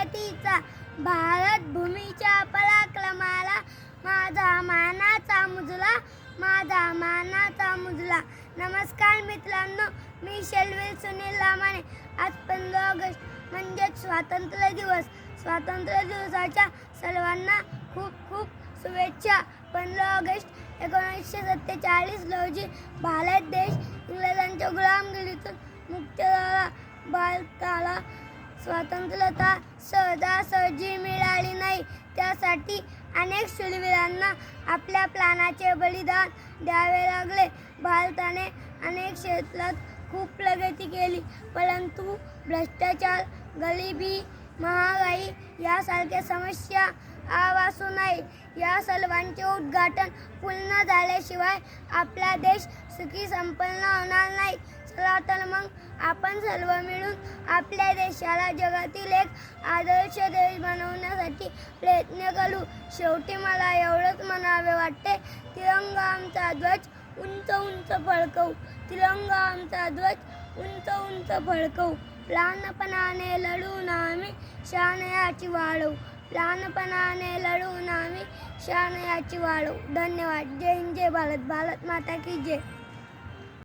प्रगतीचा, भारत भूमीच्या पराक्रमाला माझा मानाचा मुजला, माझा मानाचा मुजला. नमस्कार मित्रांनो, मी शेल्वी सुनील लामाणे. आज 15 ऑगस्ट म्हणजेच स्वातंत्र्य दिवस. स्वातंत्र्य दिवसाच्या सर्वांना खूप खूप शुभेच्छा. 15 ऑगस्ट 1947 रोजी भारत देश इंग्रजांच्या गुलामगिरीतून मुक्त झाला. भारताला स्वातंत्र्यता सहजासहजी मिळाली नाही. त्यासाठी अनेक शूरवीरांना आपल्या प्राणाचे बलिदान द्यावे लागले. भारताने अनेक क्षेत्रात खूप प्रगती केली, परंतु भ्रष्टाचार, गरिबी, महागाई यासारख्या समस्या आवासू नाही. या सर्वांचे उद्घाटन पूर्ण झाल्याशिवाय आपला देश सुखी संपन्न होणार नाही. चला तर मग आपण सर्व मिळून आपल्या देशाला जगातील एक आदर्श देश बनवण्यासाठी प्रयत्न करू. शेवटी मला एवढंच म्हणावे वाटते, तिरंगा आमचा ध्वज उंच उंच फडकवू, तिरंगा आमचा ध्वज उंच उंच फडकवू. लहानपणाने लढून आम्ही शान याची वाढवू, लहानपणाने लढून आम्ही शान याची वाढवू. धन्यवाद. जय हिंद, जय भारत. भारत माता की जय.